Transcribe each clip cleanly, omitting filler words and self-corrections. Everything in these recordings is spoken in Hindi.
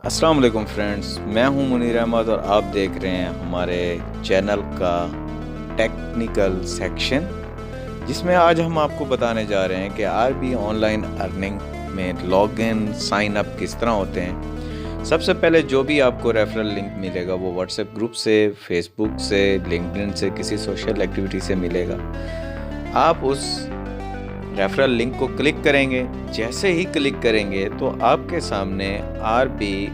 अस्सलाम वालेकुम फ्रेंड्स, मैं हूं मुनीर अहमद और आप देख रहे हैं हमारे चैनल का टेक्निकल सेक्शन, जिसमें आज हम आपको बताने जा रहे हैं कि आरबी ऑनलाइन अर्निंग में लॉगिन साइन अप किस तरह होते हैं। सबसे पहले जो भी आपको रेफरल लिंक मिलेगा वो व्हाट्सएप ग्रुप से, फेसबुक से, लिंक्डइन से, किसी सोशल एक्टिविटी से मिलेगा। आप उस रेफरल लिंक को क्लिक करेंगे। जैसे ही क्लिक करेंगे तो आपके सामने आरबी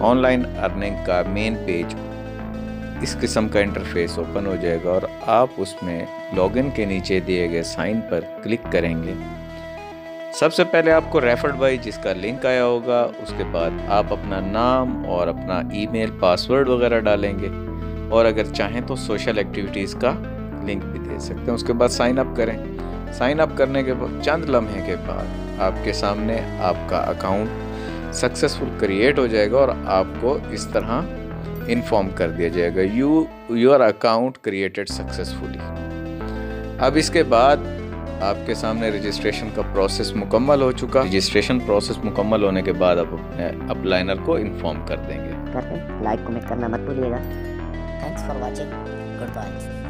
ऑनलाइन अर्निंग का मेन पेज इस किस्म का इंटरफेस ओपन हो जाएगा और आप उसमें लॉगिन के नीचे दिए गए साइन पर क्लिक करेंगे। सबसे पहले आपको रेफर्ड बाय जिसका लिंक आया होगा, उसके बाद आप अपना नाम और अपना ईमेल, पासवर्ड वगैरह डालेंगे और अगर चाहें तो सोशल एक्टिविटीज़ का लिंक भी दे सकते हैं। उसके बाद साइन अप करें। साइन अप करने के बाद चंद लम्हे के बाद आपके सामने आपका अकाउंट सक्सेसफुल क्रिएट हो जाएगा और आपको इस तरह इन्फॉर्म कर दिया जाएगा, योर अकाउंट क्रिएटेड सक्सेसफुली। अब इसके बाद आपके सामने रजिस्ट्रेशन का प्रोसेस मुकम्मल हो चुका। रजिस्ट्रेशन प्रोसेस मुकम्मल होने के बाद आप अपने अपलाइनर को इन्फॉर्म कर देंगे। लाइक कमेंट करना मत भूलिएगा। Thanks for watching, good bye.